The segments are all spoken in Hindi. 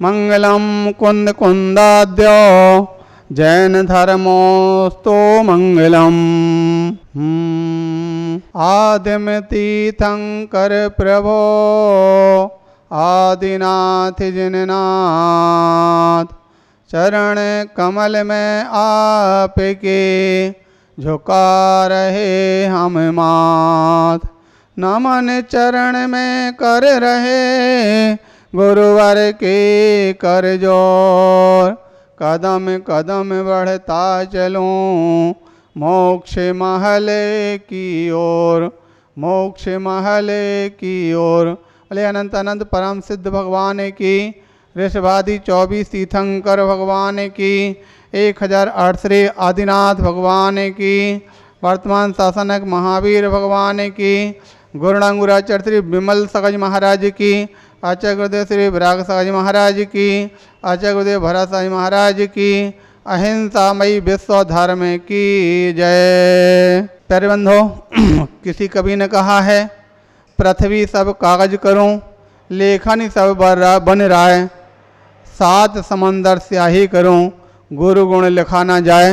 मंगलम कुंद कुंदाद्यो जैन धर्मोस्तु मंगलम। आदिम तीर्थंकर प्रभो आदिनाथ जिननाथ, चरण कमल में आपके झुका रहे हम माथ। नमन चरण में कर रहे गुरुवर के कर जोर, कदम कदम बढ़ता चलूं मोक्ष महल की ओर, मोक्ष महल की ओर। अले अनंत अनंत परम सिद्ध भगवान की, ऋषभादि 24 तीर्थंकर भगवान की, 1008 श्री आदिनाथ भगवान की, वर्तमान शासनक महावीर भगवान की, गुरुणांगुराचार्य श्री विमल सगज महाराज की, आचार्य गुरुदेव श्री विराग सगज महाराज की, आचार्य गुरुदेव भरत सगज महाराज की, अहिंसामयी विश्व धर्म की जय। प्यारे बंधो, किसी कवि ने कहा है, पृथ्वी सब कागज करूं लेखन सब बन राय, सात समंदर स्याही करूं गुरु गुण लिखा ना जाए।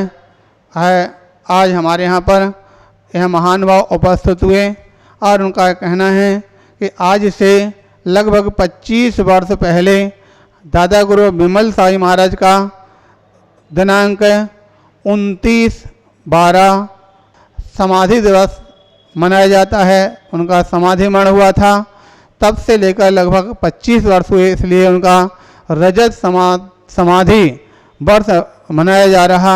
है आज हमारे यहाँ पर यह महान भाव उपस्थित हुए और उनका कहना है कि आज से लगभग 25 वर्ष पहले दादा गुरु विमल साई महाराज का दिनांक 29/12 समाधि दिवस मनाया जाता है। उनका समाधि मरण हुआ था। तब से लेकर लगभग 25 वर्ष हुए, इसलिए उनका रजत समाधि वर्ष मनाया जा रहा।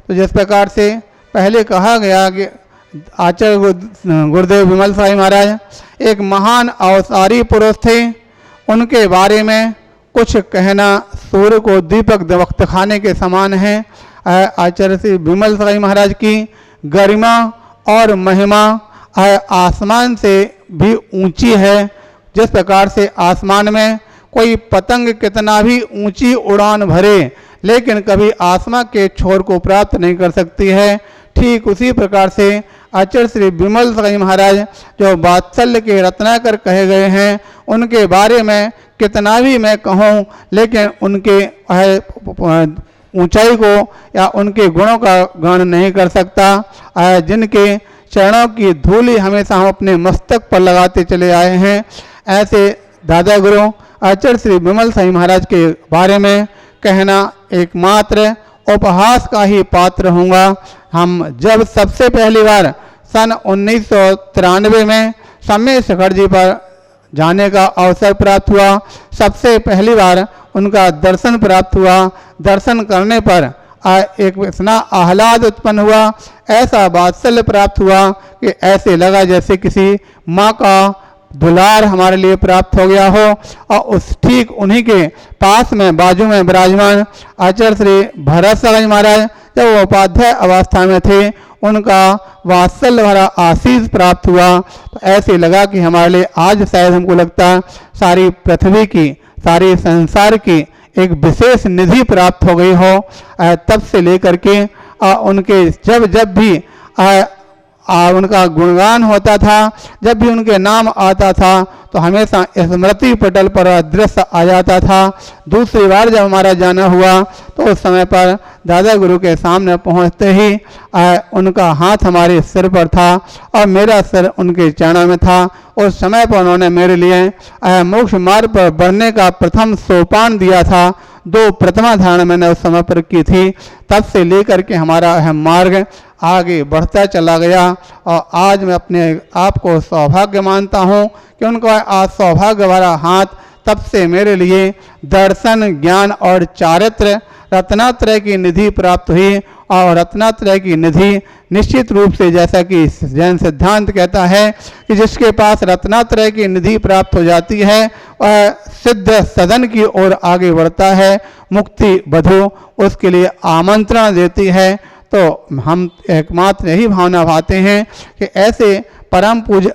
तो जिस प्रकार से पहले कहा गया कि आचार्य गुरुदेव विमल साई महाराज एक महान अवसारी पुरुष थे, उनके बारे में कुछ कहना सूर्य को दीपक वक्त खाने के समान है। आचार्य श्री विमल साई महाराज की गरिमा और महिमा आसमान से भी ऊंची है। जिस प्रकार से आसमान में कोई पतंग कितना भी ऊंची उड़ान भरे लेकिन कभी आसमान के छोर को प्राप्त नहीं कर सकती है, ठीक उसी प्रकार से आचार्य श्री विमल साई महाराज जो वात्सल्य के रत्नाकर कहे गए हैं, उनके बारे में कितना भी मैं कहूँ लेकिन उनके ऊंचाई को या उनके गुणों का गान नहीं कर सकता। जिनके चरणों की धूलि हमेशा हम अपने मस्तक पर लगाते चले आए हैं, ऐसे दादा गुरु आचार्य श्री विमल साई महाराज के बारे में कहना एकमात्र उपहास का ही पात्र होगा। हम जब सबसे पहली बार सन 1993 में सम्य शिखर जी पर जाने का अवसर प्राप्त हुआ, सबसे पहली बार उनका दर्शन प्राप्त हुआ। दर्शन करने पर एक इतना आह्लाद उत्पन्न हुआ, ऐसा वात्सल्य प्राप्त हुआ कि ऐसे लगा जैसे किसी माँ का दुलार हमारे लिए प्राप्त हो गया हो। और उस ठीक उन्हीं के पास में बाजू में विराजमान आचार्य श्री भरत सगज महाराज जब वो उपाध्याय अवस्था में थे, उनका वात्सल्य भरा आशीष प्राप्त हुआ। तो ऐसे लगा कि हमारे लिए आज शायद हमको लगता सारी पृथ्वी की, सारी संसार की एक विशेष निधि प्राप्त हो गई हो। तब से लेकर के उनके जब भी उनका गुणगान होता था, जब भी उनके नाम आता था तो हमेशा स्मृति पटल पर दृश्य आ जाता था। दूसरी बार जब हमारा जाना हुआ तो उस समय पर दादा गुरु के सामने पहुंचते ही उनका हाथ हमारे सिर पर था और मेरा सिर उनके चरणों में था। उस समय पर उन्होंने मेरे लिए मोक्ष मार्ग पर बढ़ने का प्रथम सोपान दिया था। 2 प्रतिमा धारण मैंने उस समय पर की थी। तब से लेकर के हमारा मार्ग आगे बढ़ता चला गया और आज मैं अपने आप को सौभाग्य मानता हूँ कि उनका आज सौभाग्य भरा हाथ तब से मेरे लिए दर्शन, ज्ञान और चारित्र रत्नात्रय की निधि प्राप्त हुई। और रत्नात्रय की निधि निश्चित रूप से जैसा कि जैन सिद्धांत कहता है कि जिसके पास रत्नात्रय की निधि प्राप्त हो जाती है वह सिद्ध सदन की ओर आगे बढ़ता है, मुक्ति बधु उसके लिए आमंत्रण देती है। तो हम एकमात्र यही भावना भाते हैं कि ऐसे परम पूज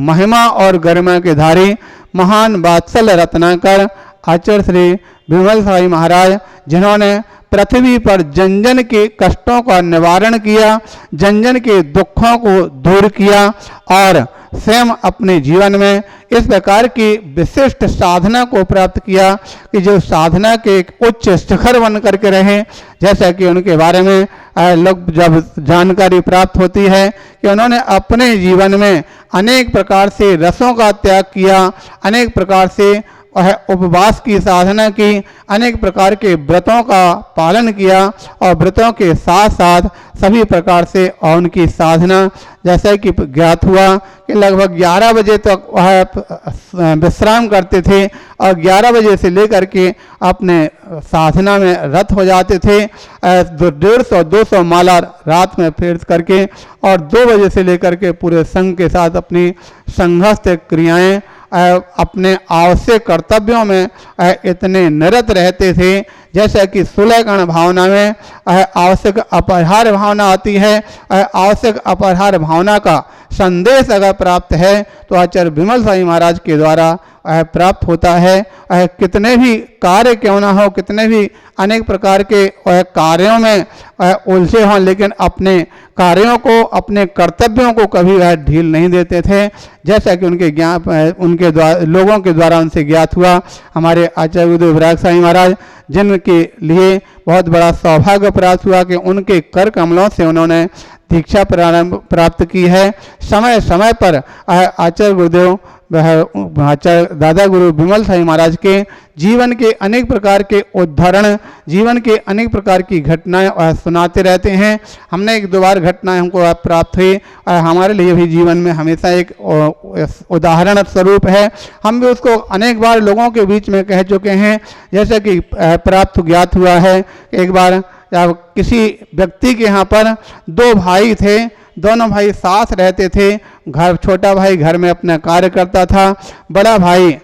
महिमा और गरिमा के धारी महान वात्सल्य रत्नाकर आचार्य श्री विमल साई महाराज, जिन्होंने पृथ्वी पर जन जन के कष्टों का निवारण किया, जन जन के दुखों को दूर किया और स्वयं अपने जीवन में इस प्रकार की विशिष्ट साधना को प्राप्त किया कि जो साधना के एक उच्च शिखर बन करके रहे। जैसा कि उनके बारे में लोग जब जानकारी प्राप्त होती है कि उन्होंने अपने जीवन में अनेक प्रकार से रसों का त्याग किया, अनेक प्रकार से उपवास की साधना की, अनेक प्रकार के व्रतों का पालन किया और व्रतों के साथ साथ सभी प्रकार से और उनकी साधना, जैसे कि ज्ञात हुआ कि लगभग 11 बजे तक वह विश्राम करते थे और 11 बजे से लेकर के अपने साधना में रत हो जाते थे। 150-200 माला रात में फेर करके और 2 बजे से लेकर के पूरे संघ के साथ अपनी संघस्थ क्रियाएं, अपने आवश्यक कर्तव्यों में इतने निरत रहते थे। जैसे कि सुलहकर्ण भावना में आवश्यक अपरिहार्य भावना आती है, आवश्यक अपरिहार्य भावना का संदेश अगर प्राप्त है तो आचार्य विमल साई महाराज के द्वारा प्राप्त होता है। कितने भी कार्य क्यों ना हो, कितने भी अनेक प्रकार के कार्यों में उलझे हों, लेकिन अपने कार्यों को, अपने कर्तव्यों को कभी वह ढील नहीं देते थे। जैसा कि उनके ज्ञान, उनके द्वारा, लोगों के द्वारा उनसे ज्ञात हुआ। हमारे आचार्य गुरुदेव विराग साई महाराज, जिनके लिए बहुत बड़ा सौभाग्य प्राप्त हुआ कि उनके कर कमलों से उन्होंने दीक्षा प्राप्त की है। समय समय पर आचार्य गुरुदेव आचार्य दादा गुरु विमल साई महाराज के जीवन के अनेक प्रकार के उदाहरण, जीवन के अनेक प्रकार की घटनाएं सुनाते रहते हैं। हमने 1-2 बार घटनाएं हमको प्राप्त हुई, हमारे लिए भी जीवन में हमेशा एक उदाहरण स्वरूप है। हम भी उसको अनेक बार लोगों के बीच में कह चुके हैं। जैसे कि प्राप्त ज्ञात हुआ है कि एक बार जब किसी व्यक्ति के यहाँ पर 2 भाई थे, दोनों भाई साथ रहते थे। घर, छोटा भाई घर में अपना कार्य करता था, बड़ा भाई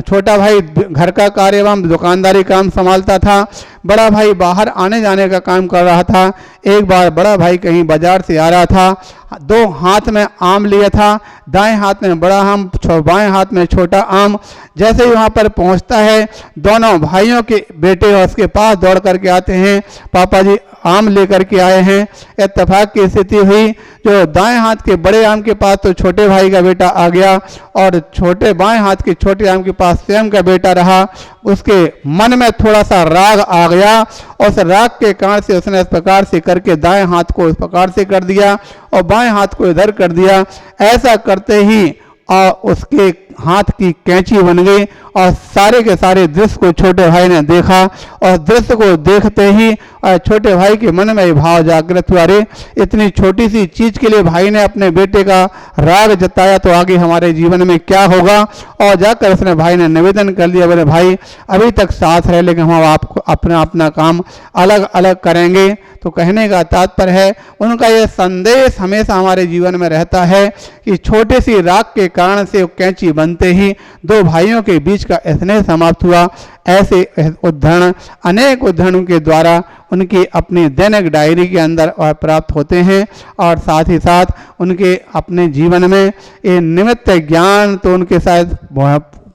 छोटा भाई घर का कार्य एवं दुकानदारी काम संभालता था। बड़ा भाई बाहर आने जाने का काम कर रहा था। एक बार बड़ा भाई कहीं बाजार से आ रहा था, 2 हाथ में आम लिया था, दाएं हाथ में बड़ा आम, बाएं हाथ में छोटा आम। जैसे ही वहाँ पर पहुँचता है, दोनों भाइयों के बेटे उसके पास दौड़ करके आते हैं, पापा जी आम लेकर के आए हैं। इत्तेफाक की स्थिति हुई, जो दाएं हाथ के बड़े आम के पास तो छोटे भाई का बेटा आ गया और छोटे बाएं हाथ के छोटे आम के पास स्वयं का बेटा रहा। उसके मन में थोड़ा सा राग आ गया और उस राग के कारण से उसने इस प्रकार से करके दाएं हाथ को इस प्रकार से कर दिया और बाएं हाथ को इधर कर दिया। ऐसा करते ही उसके हाथ की कैंची बन गई और सारे के सारे दृश्य को छोटे भाई ने देखा और दृश्य को देखते ही छोटे भाई के मन में भाव जागृत हुआ, अरे इतनी छोटी सी चीज के लिए भाई ने अपने बेटे का राग जताया तो आगे हमारे जीवन में क्या होगा। और जाकर उसने भाई ने निवेदन कर लिया, बोले भाई अभी तक साथ रहे लेकिन हम आपको अपना अपना काम अलग अलग करेंगे। तो कहने का तात्पर्य है, उनका यह संदेश हमेशा हमारे जीवन में रहता है कि छोटे सी राग के कारण से कैंची बनते ही 2 भाइयों के बीच का स्नेह समाप्त हुआ। ऐसे उदाहरण अनेक उदाहरणों के द्वारा उनकी अपनी दैनिक डायरी के अंदर प्राप्त होते हैं और साथ ही साथ उनके अपने जीवन में ये निमित्त ज्ञान तो उनके साथ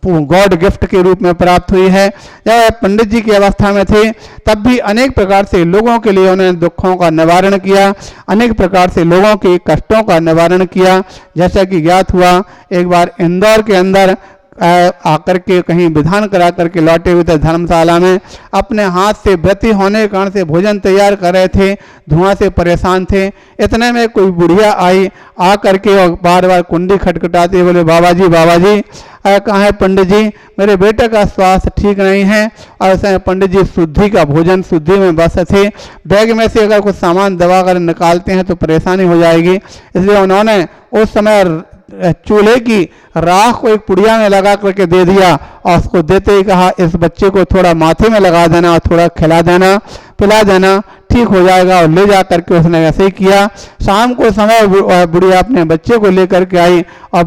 गॉड गिफ्ट के रूप में प्राप्त हुई है। जब पंडित जी की अवस्था में थे तब भी अनेक प्रकार से लोगों के लिए उन्होंने दुखों का निवारण किया, अनेक प्रकार से लोगों के कष्टों का निवारण किया। जैसा कि ज्ञात हुआ, एक बार इंदौर के अंदर आकर के कहीं विधान करा करके लौटे हुए थे, धर्मशाला में अपने हाथ से व्रती होने के कारण से भोजन तैयार कर रहे थे, धुआं से परेशान थे। इतने में कोई बुढ़िया आई, आ करके और बार बार कुंडी खटखटाते बोले बाबा जी कहाँ है पंडित जी, मेरे बेटे का स्वास्थ्य ठीक नहीं है। और उसमें पंडित जी शुद्धि का भोजन शुद्धि में बस थे, बैग में से अगर कुछ सामान दबा कर निकालते हैं तो परेशानी हो जाएगी। इसलिए उन्होंने उस समय चूल्हे की राख को एक पुड़िया में लगा करके दे दिया और उसको देते ही कहा इस बच्चे को थोड़ा माथे में लगा देना और थोड़ा खिला देना, पिला देना, ठीक हो जाएगा। और ले जा करके उसने वैसे ही किया। शाम को समय बुढ़िया अपने बच्चे को लेकर के आई और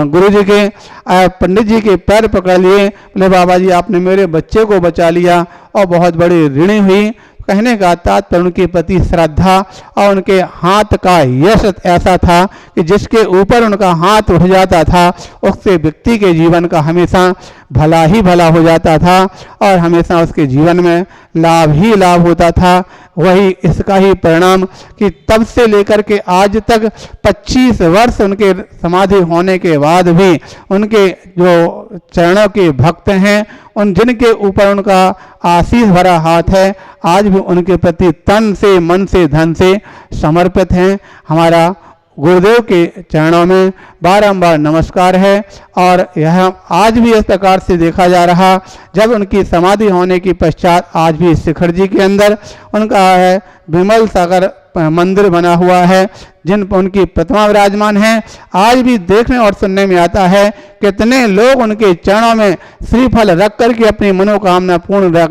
गुरु जी के पंडित जी के पैर पकड़ लिए, बोले बाबा जी आपने मेरे बच्चे को बचा लिया और बहुत बड़ी ऋणी हुई। कहने का तात्पर्य उनके प्रति श्रद्धा और उनके हाथ का यश ऐसा था कि जिसके ऊपर उनका हाथ उठ जाता था उससे व्यक्ति के जीवन का हमेशा भला ही भला हो जाता था और हमेशा उसके जीवन में लाभ ही लाभ होता था। वही इसका ही परिणाम कि तब से लेकर के आज तक 25 वर्ष उनके समाधि होने के बाद भी उनके जो चरणों के भक्त हैं, उन जिनके ऊपर उनका आशीष भरा हाथ है, आज भी उनके प्रति तन से मन से धन से समर्पित हैं। हमारा गुरुदेव के चरणों में बारंबार नमस्कार है। और यह आज भी इस प्रकार से देखा जा रहा, जब उनकी समाधि होने के पश्चात आज भी शिखर जी के अंदर उनका है विमल सागर मंदिर बना हुआ है, जिन पर उनकी प्रतिमा विराजमान है। आज भी देखने और सुनने में आता है कितने लोग उनके चरणों में श्रीफल रख करके अपनी मनोकामना पूर्ण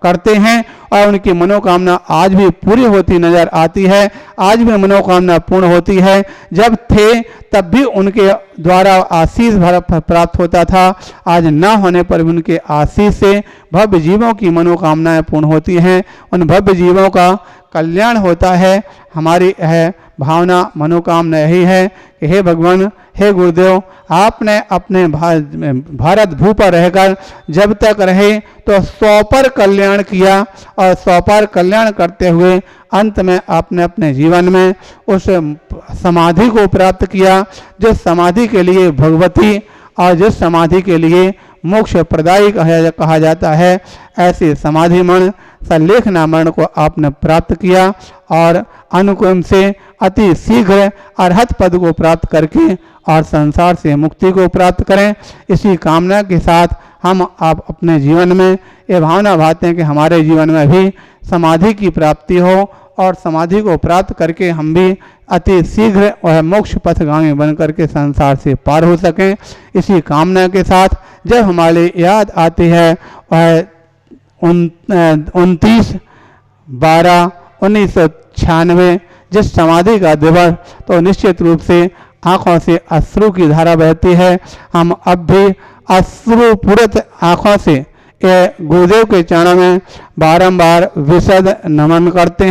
करते हैं और उनकी मनोकामना आज भी पूरी होती नजर आती है। आज भी मनोकामना पूर्ण होती है। जब थे तब भी उनके द्वारा आशीष प्राप्त होता था, आज न होने पर भी उनके आशीष से भव्य जीवों की मनोकामनाएं पूर्ण होती हैं, उन भव्य जीवों का कल्याण होता है। हमारी है भावना मनोकामना यही है कि हे भगवान, हे गुरुदेव, आपने अपने भारत भू पर रहकर जब तक रहे तो 100 पर कल्याण किया और 100 पर कल्याण करते हुए अंत में आपने अपने जीवन में उस समाधि को प्राप्त किया जिस समाधि के लिए भगवती और जिस समाधि के लिए मोक्ष प्रदायी कहा जाता है। ऐसे समाधि मरण सल्लेखना मरण को आपने प्राप्त किया और अनुक्रम से अति शीघ्र अरहत पद को प्राप्त करके और संसार से मुक्ति को प्राप्त करें। इसी कामना के साथ हम आप अपने जीवन में ये भावना भाते हैं कि हमारे जीवन में भी समाधि की प्राप्ति हो और समाधि को प्राप्त करके हम भी अति शीघ्र वह मोक्ष पथगामी बन करके संसार से पार हो सकें। इसी कामना के साथ जब हमारे याद आती है वह 29/12/1996 जिस समाधि का दिवस, तो निश्चित रूप से आंखों से अश्रु की धारा बहती है। हम अब भी अश्रुपूरित आंखों से ये गुरुदेव के चरणों में बारंबार विशद नमन करते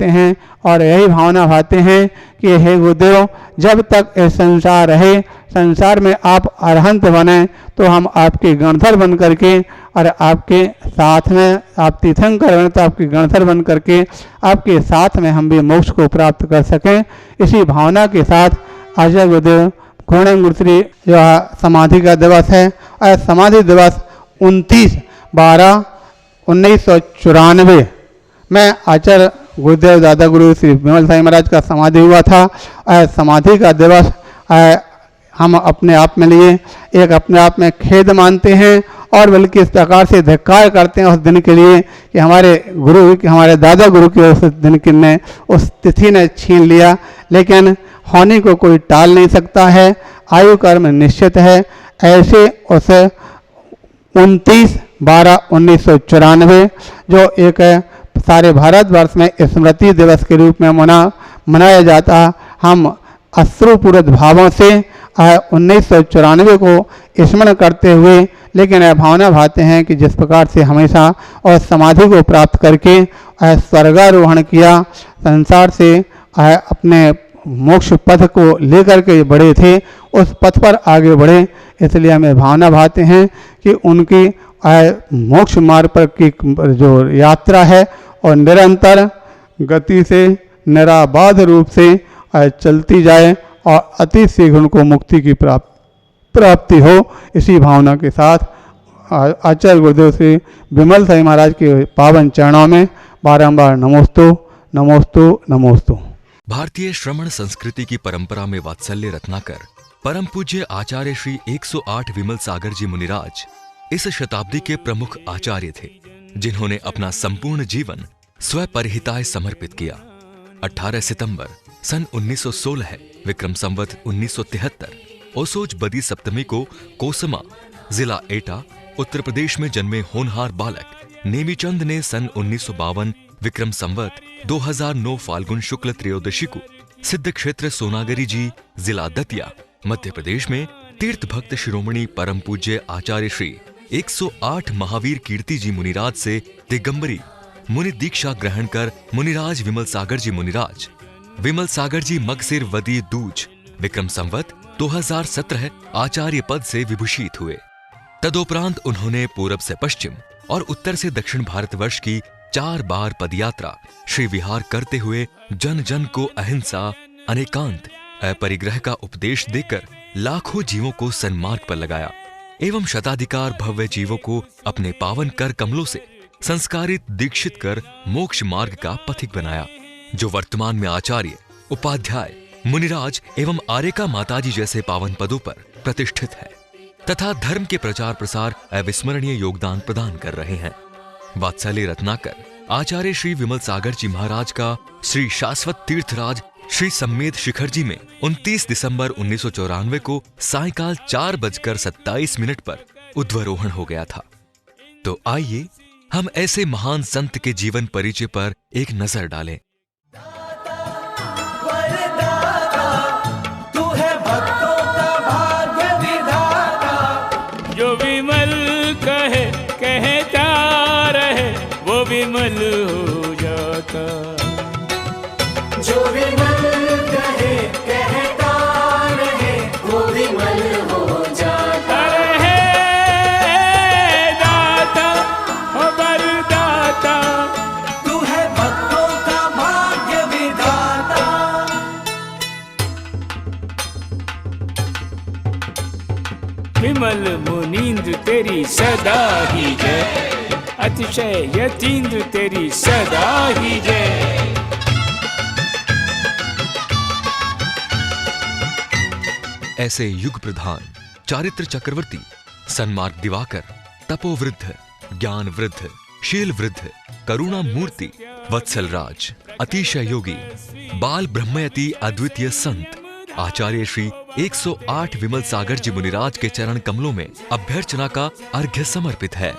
हैं और यही भावना भाते हैं कि हे गुरुदेव, जब तक ये संसार रहे, संसार में आप अरहंत बने तो हम आपके गणधर बन करके और आपके साथ में आप तीर्थंकर बने तो आपके गणधर बन करके आपके साथ में हम भी मोक्ष को प्राप्त कर सकें। इसी भावना के साथ आज गुरुदेव घोड़े गुरुश्री जो समाधि का दिवस है और समाधि दिवस 29/12/1994 में आचार्य गुरुदेव दादा गुरु श्री विमल साई महाराज का समाधि हुआ था। और समाधि का दिवस हम अपने आप में लिए एक अपने आप में खेद मानते हैं और बल्कि इस प्रकार से धिक्कार करते हैं उस दिन के लिए कि हमारे गुरु, हमारे दादा गुरु के उस दिन की ने उस तिथि ने छीन लिया। लेकिन होने को कोई टाल नहीं सकता है, आयु कर्म निश्चित है। ऐसे उस 29/12/1994 जो एक सारे भारतवर्ष में स्मृति दिवस के रूप में मनाया जाता, हम अश्रुपूरित भावों से 1994 को स्मरण करते हुए लेकिन यह भावना भाते हैं कि जिस प्रकार से हमेशा और समाधि को प्राप्त करके स्वर्गारोहण किया, संसार से अपने मोक्ष पथ को लेकर के बढ़े थे, उस पथ पर आगे बढ़े। इसलिए हमें भावना भाते हैं कि उनकी मोक्ष मार्ग पर की जो यात्रा है और निरंतर गति से निराबाध रूप से चलती जाए और अति शीघ्र उनको मुक्ति की प्राप्ति हो। इसी भावना के साथ आचार्य गुरुदेव श्री विमल साई महाराज के पावन चरणों में बारंबार नमोस्तु। भारतीय श्रमण संस्कृति की परंपरा में वात्सल्य रत्नाकर परम पूज्य आचार्य श्री 108 विमल सागर जी मुनिराज इस शताब्दी के प्रमुख आचार्य थे, जिन्होंने अपना संपूर्ण जीवन स्वपरहिताय समर्पित किया। 18 सितंबर सन 1916 विक्रम संवत 1973 ओसोज बदी सप्तमी को कोसमा जिला एटा उत्तर प्रदेश में जन्मे होनहार बालक नेमीचंद ने सन 1952 विक्रम संवत 2009 फाल्गुन शुक्ल त्रयोदशी को सिद्ध क्षेत्र सोनागरी जी जिला दतिया मध्य प्रदेश में तीर्थ भक्त शिरोमणि परम पूज्य आचार्य श्री 108 महावीर कीर्ति जी मुनिराज से दिगंबरी मुनि दीक्षा ग्रहण कर मुनिराज विमल सागर जी मुनिराज, विमल सागर जी मगसिर वदी दूज विक्रम संवत 2017 आचार्य पद से विभूषित हुए। तदोपरांत उन्होंने पूरब से पश्चिम और उत्तर से दक्षिण भारतवर्ष की 4 बार पदयात्रा श्री विहार करते हुए जन जन को अहिंसा, अनेकांत, अपरिग्रह का उपदेश देकर लाखों जीवों को सन्मार्ग पर लगाया एवं शताधिकार भव्य जीवों को अपने पावन कर कमलों से संस्कारित दीक्षित कर मोक्ष मार्ग का पथिक बनाया, जो वर्तमान में आचार्य, उपाध्याय, मुनिराज एवं आर्यका माताजी जैसे पावन पदों पर प्रतिष्ठित है तथा धर्म के प्रचार प्रसार अविस्मरणीय योगदान प्रदान कर रहे हैं। वात्सल्य रत्नाकर आचार्य श्री विमल सागर जी महाराज का श्री शाश्वत तीर्थराज श्री सम्मेद शिखर जी में 29 दिसंबर 1994 को सायंकाल 4:27 पर उध्वरोहण हो गया था। तो आइए हम ऐसे महान संत के जीवन परिचय पर एक नजर डालें। जो विमल कहे कहता रहे वो विमल हो जाता, जो विमल कहे कहता रहे वो विमल हो जाता। रहे दाता हो वरदाता, तू है भक्तों का भाग्य विधाता। विमल मुनींद्र तेरी सदा ही जय, अतिशय यतीन्द्र तेरी सदा ही जय। ऐसे युग प्रधान, चारित्र चक्रवर्ती, सन्मार्ग दिवाकर, तपोवृद्ध, ज्ञान वृद्ध, शील वृद्ध, करुणा मूर्ति, वत्सल राज, अतिशय योगी, बाल ब्रह्मयति अद्वितीय संत आचार्य श्री 108 विमल सागर जी मुनिराज के चरण कमलों में अभ्यर्चना का अर्घ्य समर्पित है।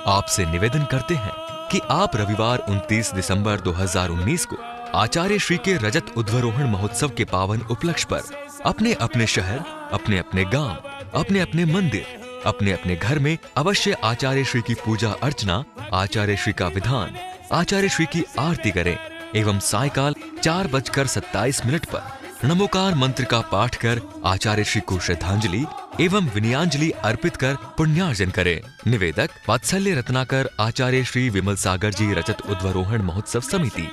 आपसे निवेदन करते हैं कि आप रविवार 29 दिसंबर 2019 को आचार्य श्री के रजत उध्वरोहण महोत्सव के पावन उपलक्ष्य पर अपने अपने शहर, अपने अपने गांव, अपने अपने मंदिर, अपने अपने घर में अवश्य आचार्य श्री की पूजा अर्चना, आचार्य श्री का विधान, आचार्य श्री की आरती करें एवं सायकाल 4:27 पर नमोकार मंत्र का पाठ कर आचार्य श्री को श्रद्धांजलि एवं विनयांजलि अर्पित कर पुण्यार्जन करें। निवेदक वात्सल्य रत्नाकर, आचार्य श्री विमल सागर जी रजत उध्वरोहण महोत्सव समिति।